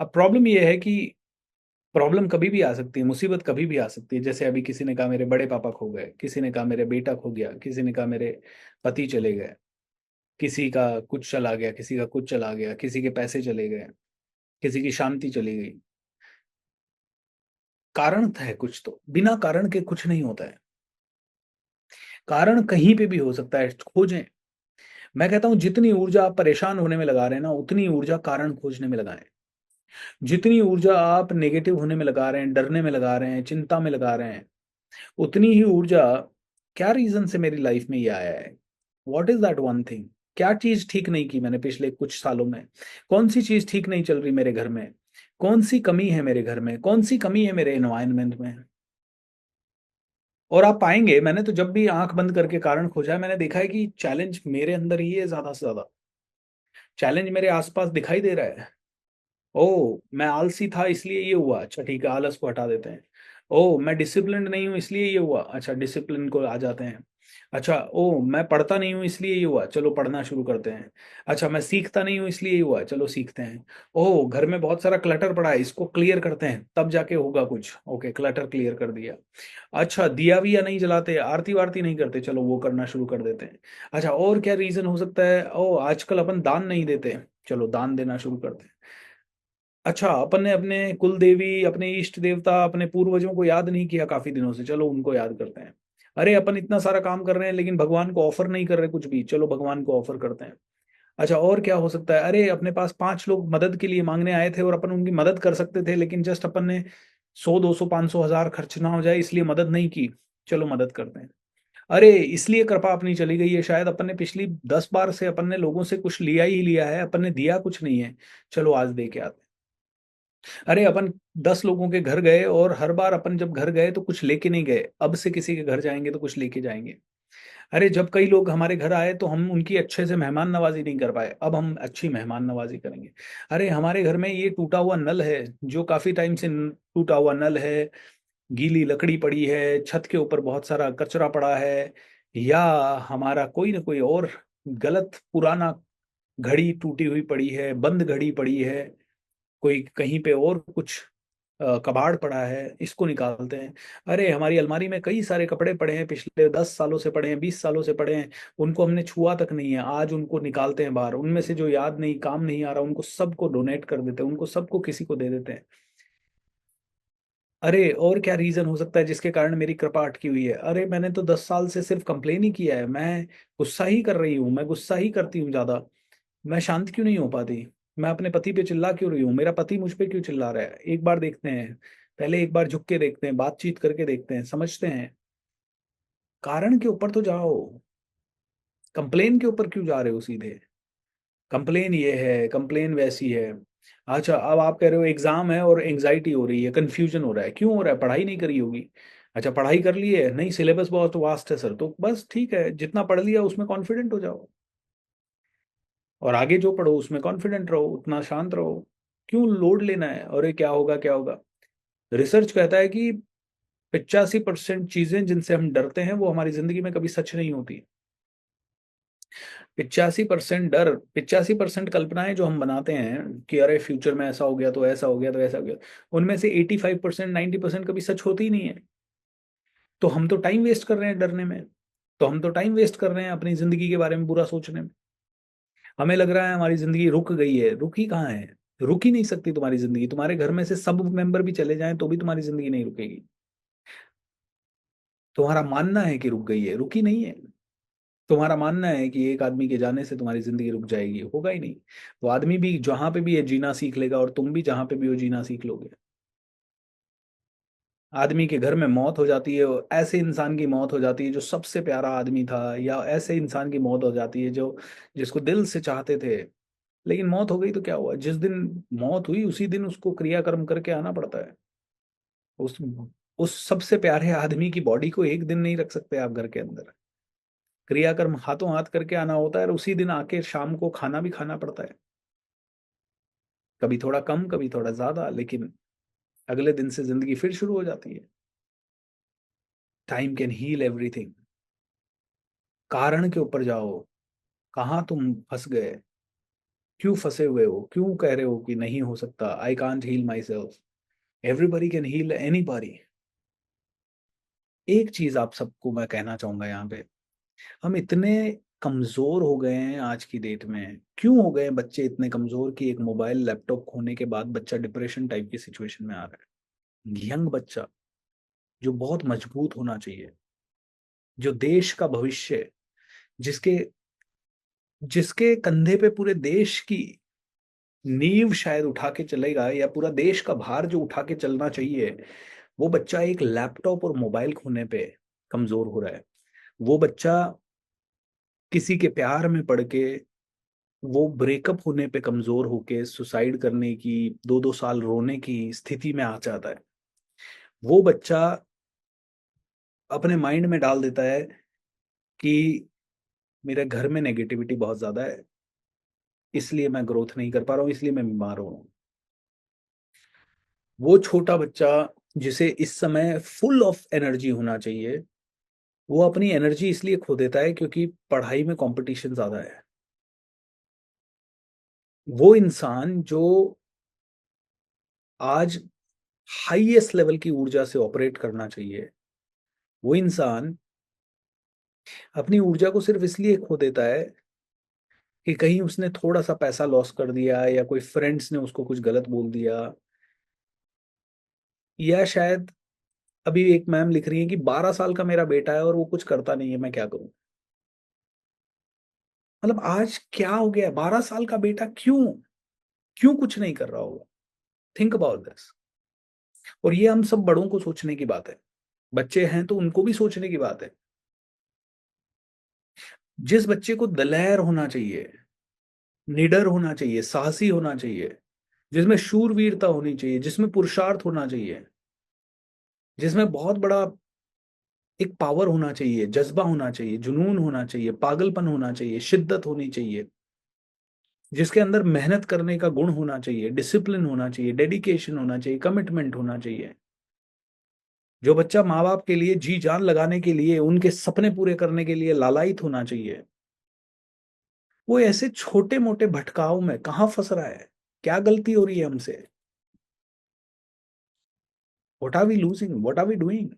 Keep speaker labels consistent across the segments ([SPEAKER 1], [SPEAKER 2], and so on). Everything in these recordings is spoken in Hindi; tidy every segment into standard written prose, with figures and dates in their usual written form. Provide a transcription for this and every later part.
[SPEAKER 1] अब प्रॉब्लम ये है कि प्रॉब्लम कभी भी आ सकती है, मुसीबत कभी भी आ सकती है। जैसे अभी किसी ने कहा मेरे बड़े पापा खो गए, किसी ने कहा मेरे बेटा खो गया, किसी ने कहा मेरे पति चले गए, किसी का कुछ चला गया, किसी का कुछ चला गया, किसी के पैसे चले गए, किसी की शांति चली गई। कारण है कुछ, तो बिना कारण के कुछ नहीं होता है। कारण कहीं पे भी हो सकता है, खोजें। मैं कहता हूँ जितनी ऊर्जा आप परेशान होने में लगा रहे हैं ना, उतनी ऊर्जा कारण खोजने में लगाएं। जितनी ऊर्जा आप नेगेटिव होने में लगा रहे हैं, डरने में लगा रहे हैं, चिंता में लगा रहे हैं, उतनी ही ऊर्जा क्या रीजन से मेरी लाइफ में ये आया है, what is that one thing, क्या चीज ठीक नहीं की मैंने पिछले कुछ सालों में, कौन सी चीज ठीक नहीं चल रही मेरे घर में, कौन सी कमी है मेरे घर में, कौन सी कमी है मेरे एनवायरनमेंट में। और आप पाएंगे, मैंने तो जब भी आंख बंद करके कारण खोजा है, मैंने देखा है कि चैलेंज मेरे अंदर ही है ज्यादा से ज्यादा। चैलेंज मेरे आसपास दिखाई दे रहा है। ओ, मैं आलसी था इसलिए ये हुआ, अच्छा ठीक है, आलस को हटा देते हैं। ओ, मैं डिसिप्लिन नहीं हूँ इसलिए ये हुआ, अच्छा डिसिप्लिन को आ जाते हैं। अच्छा, ओ मैं पढ़ता नहीं हूँ इसलिए ये हुआ, चलो पढ़ना शुरू करते हैं। अच्छा, मैं सीखता नहीं हूँ इसलिए ये हुआ, चलो सीखते हैं। ओ, घर में बहुत सारा क्लटर पड़ा है, इसको क्लियर करते हैं तब जाके होगा कुछ, ओके क्लटर क्लियर कर दिया। अच्छा, दिया विया नहीं जलाते, आरती वारती नहीं करते, चलो वो करना शुरू कर देते हैं। अच्छा, और क्या रीजन हो सकता है, ओ आजकल अपन दान नहीं देते, चलो दान देना शुरू करते हैं। अच्छा, अपन ने अपने कुल देवी, अपने इष्ट देवता, अपने पूर्वजों को याद नहीं किया काफी दिनों से, चलो उनको याद करते हैं। अरे अपन इतना सारा काम कर रहे हैं लेकिन भगवान को ऑफर नहीं कर रहे कुछ भी, चलो भगवान को ऑफर करते हैं। अच्छा, और क्या हो सकता है, अरे अपने पास 5 लोग मदद के लिए मांगने आए थे और अपन उनकी मदद कर सकते थे, लेकिन जस्ट अपन ने 100 200 500 1000 खर्च ना हो जाए इसलिए मदद नहीं की, चलो मदद करते हैं। अरे इसलिए कृपा अपनी चली गई है, शायद अपन ने पिछली 10 बार से अपन ने लोगों से कुछ लिया ही लिया है, अपन ने दिया कुछ नहीं है, चलो आज दे के आते हैं। अरे अपन 10 लोगों के घर गए और हर बार अपन जब घर गए तो कुछ लेके नहीं गए, अब से किसी के घर जाएंगे तो कुछ लेके जाएंगे। अरे जब कई लोग हमारे घर आए तो हम उनकी अच्छे से मेहमान नवाजी नहीं कर पाए, अब हम अच्छी मेहमान नवाजी करेंगे। अरे हमारे घर में ये टूटा हुआ नल है, जो काफी टाइम से टूटा हुआ नल है, गीली लकड़ी पड़ी है, छत के ऊपर बहुत सारा कचरा पड़ा है, या हमारा कोई ना कोई और गलत पुराना घड़ी टूटी हुई पड़ी है, बंद घड़ी पड़ी है, कोई कहीं पे और कुछ कबाड़ पड़ा है, इसको निकालते हैं। अरे हमारी अलमारी में कई सारे कपड़े पड़े हैं, पिछले 10 सालों से पड़े हैं, 20 सालों से पड़े हैं, उनको हमने छुआ तक नहीं है, आज उनको निकालते हैं बाहर, उनमें से जो याद नहीं, काम नहीं आ रहा, उनको सबको डोनेट कर देते हैं, उनको सबको किसी को दे देते हैं। अरे और क्या रीजन हो सकता है जिसके कारण मेरी कृपा अटकी हुई है, अरे मैंने तो 10 साल से सिर्फ कंप्लेन ही किया है, मैं गुस्सा ही कर रही हूँ, मैं गुस्सा ही करती हूँ ज्यादा, मैं शांत क्यों नहीं हो पाती, मैं अपने पति पे चिल्ला क्यों रही हूँ, मेरा पति मुझ पे क्यों चिल्ला रहा है, एक बार देखते हैं, पहले एक बार झुक के देखते हैं, बातचीत करके देखते हैं, समझते हैं। कारण के ऊपर तो जाओ, कंप्लेन के ऊपर क्यों जा रहे हो सीधे। कंप्लेन ये है, कंप्लेन वैसी है। अच्छा, अब आप कह रहे हो एग्जाम है और एंग्जाइटी हो रही है, कंफ्यूजन हो रहा है, क्यों हो रहा है, पढ़ाई नहीं करी होगी। अच्छा, पढ़ाई कर ली है, नहीं सिलेबस बहुत वास्ट है सर, तो बस ठीक है, जितना पढ़ लिया उसमें कॉन्फिडेंट हो जाओ, और आगे जो पढ़ो उसमें कॉन्फिडेंट रहो, उतना शांत रहो, क्यों लोड लेना है, अरे क्या होगा क्या होगा। रिसर्च कहता है कि 85% चीजें जिनसे हम डरते हैं वो हमारी जिंदगी में कभी सच नहीं होती। 85% डर, 85% कल्पनाएं जो हम बनाते हैं कि अरे फ्यूचर में ऐसा हो गया तो ऐसा हो गया तो ऐसा हो गया, उनमें से 85% 90% कभी सच होती ही नहीं है। तो हम तो टाइम वेस्ट कर रहे हैं डरने में, तो हम तो टाइम वेस्ट कर रहे हैं अपनी जिंदगी के बारे में बुरा सोचने में। हमें लग रहा है हमारी जिंदगी रुक गई है, रुकी कहाँ है, रुक ही नहीं सकती तुम्हारी जिंदगी, तुम्हारे घर में से सब मेंबर भी चले जाएं तो भी तुम्हारी जिंदगी नहीं रुकेगी। तुम्हारा मानना है कि रुक गई है, रुकी नहीं है। तुम्हारा मानना है कि एक आदमी के जाने से तुम्हारी जिंदगी रुक जाएगी, होगा ही नहीं। वो आदमी भी जहां पे भी है जीना सीख लेगा, और तुम भी जहां पे भी हो जीना सीख लोगे। आदमी के घर में मौत हो जाती है, और ऐसे इंसान की मौत हो जाती है जो सबसे प्यारा आदमी था, या ऐसे इंसान की मौत हो जाती है जो जिसको दिल से चाहते थे। लेकिन मौत हो गई तो क्या हुआ, जिस दिन मौत हुई उसी दिन उसको क्रियाकर्म करके आना पड़ता है। उस उस सबसे प्यारे आदमी की बॉडी को एक दिन नहीं रख सकते आप घर के अंदर, क्रियाकर्म हाथों हाथ करके आना होता है, और उसी दिन आके शाम को खाना भी खाना पड़ता है। कभी थोड़ा कम, कभी थोड़ा ज्यादा, लेकिन अगले दिन से जिंदगी फिर शुरू हो जाती है। Time can heal everything. कारण के ऊपर जाओ, कहाँ तुम फंस गए, क्यों फंसे हुए हो, क्यों कह रहे हो कि नहीं हो सकता, I can't heal myself, everybody can heal anybody. एक चीज आप सबको मैं कहना चाहूंगा यहाँ पे, हम इतने कमजोर हो गए हैं आज की डेट में। क्यों हो गए हैं बच्चे इतने कमजोर कि एक मोबाइल लैपटॉप खोने के बाद बच्चा डिप्रेशन टाइप की सिचुएशन में आ रहा है। यंग बच्चा जो बहुत मजबूत होना चाहिए, जो देश का भविष्य, जिसके जिसके कंधे पे पूरे देश की नींव शायद उठा के चलेगा, या पूरा देश का भार जो उठा के चलना चाहिए, वो बच्चा एक लैपटॉप और मोबाइल खोने पे कमजोर हो रहा है। वो बच्चा किसी के प्यार में पड़ के, वो ब्रेकअप होने पे कमजोर होके सुसाइड करने की, 2-2 साल रोने की स्थिति में आ जाता है। वो बच्चा अपने माइंड में डाल देता है कि मेरे घर में नेगेटिविटी बहुत ज्यादा है, इसलिए मैं ग्रोथ नहीं कर पा रहा हूँ, इसलिए मैं बीमार हो रहा हूँ। वो छोटा बच्चा जिसे इस समय फुल ऑफ एनर्जी होना चाहिए, वो अपनी एनर्जी इसलिए खो देता है क्योंकि पढ़ाई में कंपटीशन ज्यादा है। वो इंसान जो आज हाईएस्ट लेवल की ऊर्जा से ऑपरेट करना चाहिए, वो इंसान अपनी ऊर्जा को सिर्फ इसलिए खो देता है कि कहीं उसने थोड़ा सा पैसा लॉस कर दिया, या कोई फ्रेंड्स ने उसको कुछ गलत बोल दिया, या शायद अभी एक मैम लिख रही है कि 12 साल का मेरा बेटा है और वो कुछ करता नहीं है, मैं क्या करूं। मतलब आज क्या हो गया, 12 साल का बेटा क्यों क्यों कुछ नहीं कर रहा होगा। Think about this. और ये हम सब बड़ों को सोचने की बात है, बच्चे हैं तो उनको भी सोचने की बात है। जिस बच्चे को दलेर होना चाहिए, निडर होना चाहिए, साहसी होना चाहिए, जिसमें शूरवीरता होनी चाहिए, जिसमें पुरुषार्थ होना चाहिए, जिसमें बहुत बड़ा एक पावर होना चाहिए, जज्बा होना चाहिए, जुनून होना चाहिए, पागलपन होना चाहिए, शिद्दत होनी चाहिए, जिसके अंदर मेहनत करने का गुण होना चाहिए, डिसिप्लिन होना चाहिए, डेडिकेशन होना चाहिए, कमिटमेंट होना चाहिए। जो बच्चा माँ बाप के लिए जी जान लगाने के लिए, उनके सपने पूरे करने के लिए लालायित होना चाहिए, वो ऐसे छोटे मोटे भटकाव में कहाँ फंस रहा है। क्या गलती हो रही है हमसे? What are we losing, what are we doing?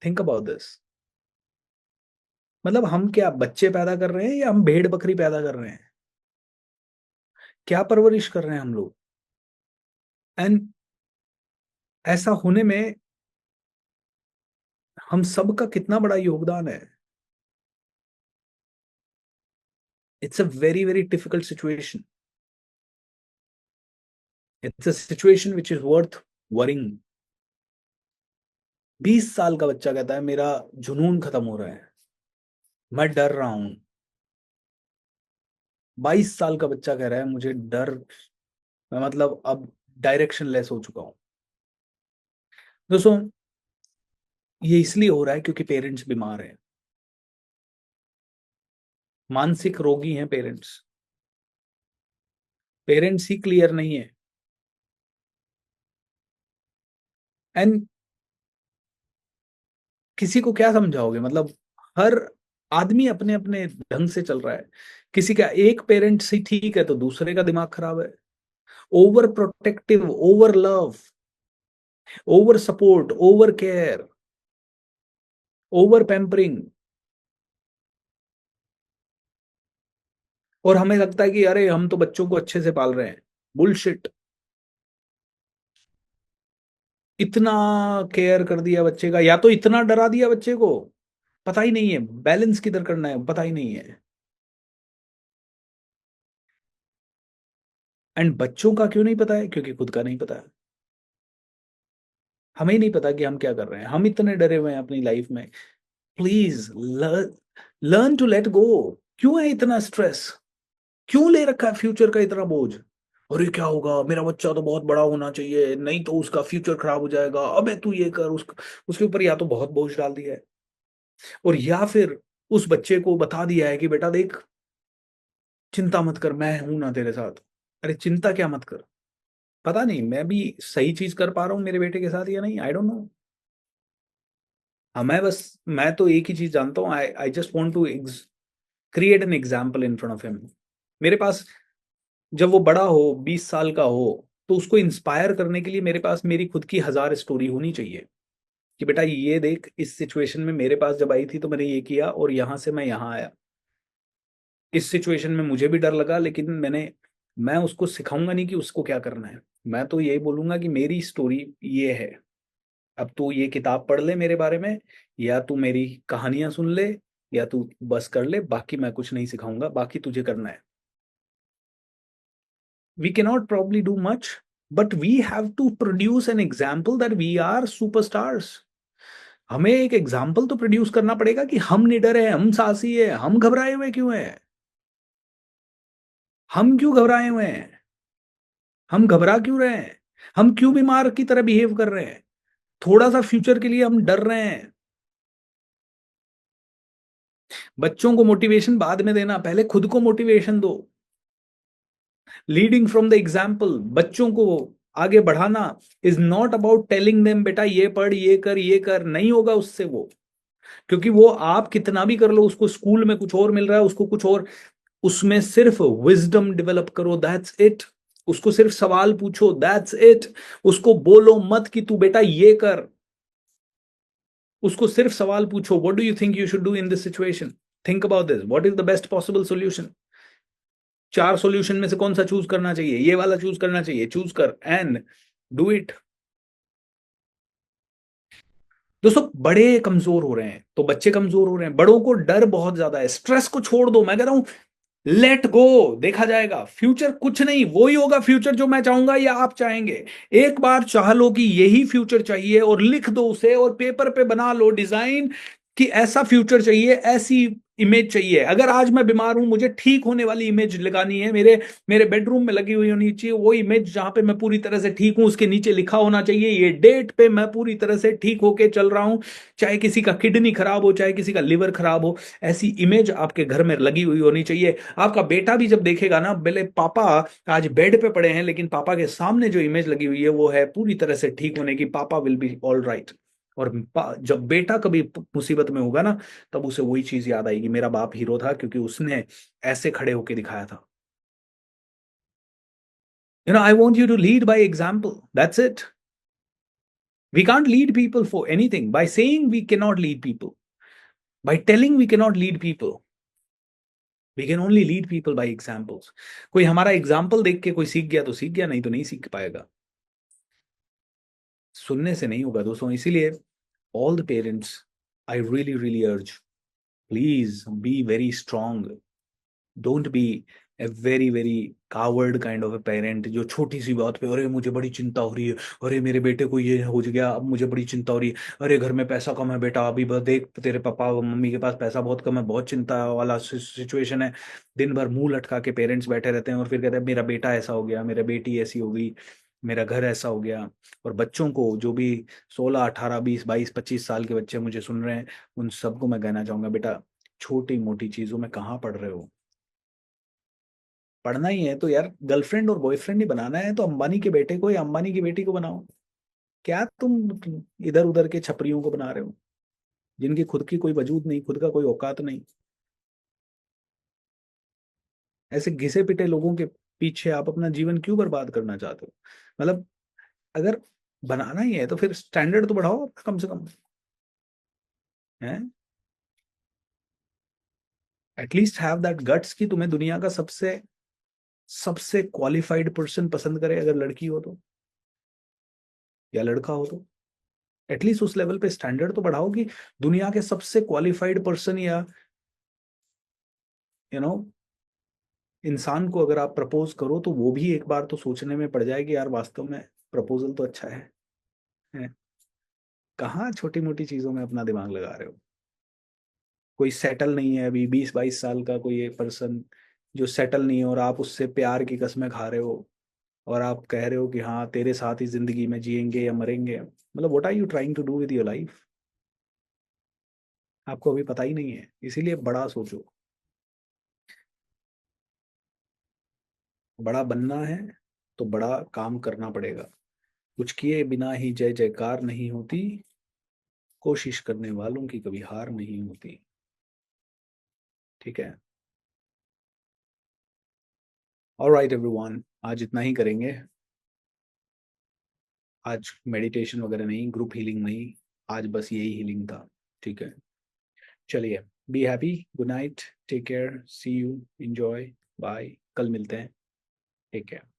[SPEAKER 1] Think about this. मतलब हम क्या बच्चे पैदा कर रहे हैं या हम भेड़ बकरी पैदा कर रहे हैं? क्या परवरिश कर रहे हैं हम लोग? एंड ऐसा होने में हम सब का कितना बड़ा योगदान है। It's a very very difficult situation. It's a situation which is worth worrying. 20 साल का बच्चा कहता है मेरा जुनून खत्म हो रहा है, मैं डर रहा हूं। 22 साल का बच्चा कह रहा है मुझे डर, मैं मतलब अब डायरेक्शन लेस हो चुका हूं। दोस्तों, ये इसलिए हो रहा है क्योंकि पेरेंट्स बीमार हैं, मानसिक रोगी हैं पेरेंट्स। पेरेंट्स ही क्लियर नहीं है। एंड किसी को क्या समझाओगे? मतलब हर आदमी अपने अपने ढंग से चल रहा है। किसी का एक पेरेंट से ठीक है तो दूसरे का दिमाग खराब है। Over protective, over love, over support, over care, over pampering. और हमें लगता है कि अरे हम तो बच्चों को अच्छे से पाल रहे हैं। बुलशिट। इतना केयर कर दिया बच्चे का, या तो इतना डरा दिया बच्चे को, पता ही नहीं है बैलेंस किधर करना है, पता ही नहीं है। एंड बच्चों का क्यों नहीं पता है? क्योंकि खुद का नहीं पता है। हमें ही नहीं पता कि हम क्या कर रहे हैं, हम इतने डरे हुए हैं अपनी लाइफ में। Please learn to let go. क्यों है इतना स्ट्रेस? क्यों ले रखा है फ्यूचर का इतना बोझ? अरे क्या होगा, मेरा बच्चा तो बहुत बड़ा होना चाहिए, नहीं तो उसका फ्यूचर खराब हो जाएगा, अबे तू ये कर, उसके ऊपर या तो बहुत बोझ डाल दिया है, और या फिर उस बच्चे को बता दिया है कि बेटा देख, चिंता मत कर, मैं हूं ना तेरे साथ। अरे चिंता क्या मत कर? पता नहीं मैं भी सही चीज कर पा रहा हूँ मेरे बेटे के साथ या नहीं, आई डोंट नो। हाँ, मैं तो एक ही चीज जानता हूँ, I I just want to create an example in front of him. मेरे पास जब वो बड़ा हो, 20 साल का हो, तो उसको इंस्पायर करने के लिए मेरे पास मेरी खुद की 1000 स्टोरी होनी चाहिए कि बेटा ये देख, इस सिचुएशन में मेरे पास जब आई थी तो मैंने ये किया और यहां से मैं यहां आया। इस सिचुएशन में मुझे भी डर लगा, लेकिन मैं उसको सिखाऊंगा नहीं कि उसको क्या करना है। मैं तो यही बोलूंगा कि मेरी स्टोरी ये है, अब तू ये किताब पढ़ ले मेरे बारे में, या तू मेरी कहानियां सुन ले, या तू बस कर ले, बाकी मैं कुछ नहीं सिखाऊंगा, बाकी तुझे करना है। We cannot probably do much, but we have to produce an example that we are superstars. हमें एक एग्जाम्पल तो प्रोड्यूस करना पड़ेगा कि हम निडर है, हम साहसी है, हम घबराए हुए क्यों है, हम क्यों घबराए हुए हैं, हम घबरा क्यों रहे हैं, हम क्यों बीमार की तरह बिहेव कर रहे हैं, थोड़ा सा फ्यूचर के लिए हम डर रहे हैं। बच्चों को मोटिवेशन बाद में देना, पहले खुद को मोटिवेशन दो। लीडिंग फ्रॉम द एग्जाम्पल, बच्चों को आगे बढ़ाना is not about telling them बेटा ये पढ़, ये कर, नहीं होगा उससे वो। क्योंकि वो आप कितना भी कर लो, उसको स्कूल में कुछ और मिल रहा है, उसको कुछ और, उसमें सिर्फ विजडम डेवलप करो, दैट्स इट। उसको सिर्फ सवाल पूछो, दैट्स इट। उसको बोलो मत कि तू बेटा ये कर, उसको सिर्फ सवाल पूछो, what do you think you should do in this situation, think about this, what is the best possible solution. 4 solution में से कौन सा चूज करना चाहिए, ये वाला चूज करना चाहिए, चूज कर एंड डू इट। दोस्तों बड़े कमजोर हो रहे हैं तो बच्चे कमजोर हो रहे हैं, बड़ों को डर बहुत ज्यादा है, स्ट्रेस को छोड़ दो, मैं कह रहा हूं लेट गो, देखा जाएगा, फ्यूचर कुछ नहीं वही होगा फ्यूचर जो मैं चाहूंगा या आप चाहेंगे। एक बार चाह लो कि यही फ्यूचर चाहिए और लिख दो उसे और पेपर पे बना लो डिजाइन कि ऐसा फ्यूचर चाहिए, ऐसी इमेज चाहिए। अगर आज मैं बीमार हूं, मुझे ठीक होने वाली इमेज लगानी है, मेरे मेरे बेडरूम में लगी हुई होनी चाहिए वो इमेज जहां पे मैं पूरी तरह से ठीक हूं, उसके नीचे लिखा होना चाहिए ये डेट पे मैं पूरी तरह से ठीक होके चल रहा हूं, चाहे किसी का किडनी खराब हो, चाहे किसी का लिवर खराब हो, ऐसी इमेज आपके घर में लगी हुई होनी चाहिए। आपका बेटा भी जब देखेगा ना, बोले पापा आज बेड पे पड़े हैं, लेकिन पापा के सामने जो इमेज लगी हुई है वो है पूरी तरह से ठीक होने की, पापा विल बी ऑल राइट। और जब बेटा कभी मुसीबत में होगा ना, तब उसे वही चीज याद आएगी, मेरा बाप हीरो था क्योंकि उसने ऐसे खड़े होके दिखाया था। I want you to lead by example, that's it. We can't lead people for anything. By saying we cannot lead people. By telling we cannot lead people. We can only lead people by examples. कोई हमारा एग्जाम्पल देख के कोई सीख गया तो सीख गया, नहीं तो नहीं सीख पाएगा। सुनने से नहीं होगा दोस्तों, इसीलिए all the parents, I really really urge, please be very strong. Don't be a very very coward kind of a parent जो छोटी सी बात पे अरे मुझे बड़ी चिंता हो रही है, अरे मेरे बेटे को ये हो गया अब मुझे बड़ी चिंता हो रही है, अरे घर में पैसा कम है बेटा, अभी बस देख तेरे पापा मम्मी के पास पैसा बहुत कम है, बहुत चिंता वाला सिचुएशन है। दिन भर मुंह लटका के पेरेंट्स बैठे रहते हैं और फिर कहते हैं मेरा बेटा ऐसा हो गया, मेरा बेटी ऐसी हो गई, मेरा घर ऐसा हो गया। और बच्चों को जो भी 16 18 20 22 25 साल के बच्चे मुझे सुन रहे हैं, उन सबको मैं कहना चाहूंगा बेटा, छोटी मोटी चीजों में कहाँ पढ़ रहे हो। पढ़ना ही है तो यार गर्लफ्रेंड और बॉयफ्रेंड ही बनाना है तो अंबानी के बेटे को या अंबानी की बेटी को बनाओ। क्या तुम इधर उधर के छपरियों को बना रहे हो जिनकी खुद की कोई वजूद नहीं, खुद का कोई औकात नहीं। ऐसे घिसे पिटे लोगों के पीछे आप अपना जीवन क्यों बर्बाद करना चाहते हो। मतलब अगर बनाना ही है तो फिर स्टैंडर्ड तो बढ़ाओ अपना कम से कम, है एटलीस्ट हैव दैट गट्स कि तुम्हें दुनिया का सबसे सबसे क्वालिफाइड पर्सन पसंद करे, अगर लड़की हो तो या लड़का हो तो एटलीस्ट उस लेवल पे स्टैंडर्ड तो बढ़ाओ कि दुनिया के सबसे क्वालिफाइड पर्सन या यू नो इंसान को अगर आप प्रपोज करो तो वो भी एक बार तो सोचने में पड़ जाए कि यार वास्तव में प्रपोजल तो अच्छा है? कहाँ छोटी मोटी चीजों में अपना दिमाग लगा रहे हो। कोई सेटल नहीं है अभी 20 22 साल का कोई एक पर्सन जो सेटल नहीं है और आप उससे प्यार की कस्में खा रहे हो और आप कह रहे हो कि हाँ तेरे साथ ही जिंदगी में जिएंगे या मरेंगे, मतलब what are you trying to do with your life. आपको अभी पता ही नहीं है, इसीलिए बड़ा सोचो। बड़ा बनना है तो बड़ा काम करना पड़ेगा। कुछ किए बिना ही जय जयकार नहीं होती, कोशिश करने वालों की कभी हार नहीं होती। ठीक है। ऑलराइट एवरीवन, आज इतना ही करेंगे। आज मेडिटेशन वगैरह नहीं, ग्रुप हीलिंग नहीं, आज बस यही हीलिंग था। ठीक है, चलिए, be happy, good night, take care, see you, enjoy, bye, कल मिलते हैं, टेक केयर।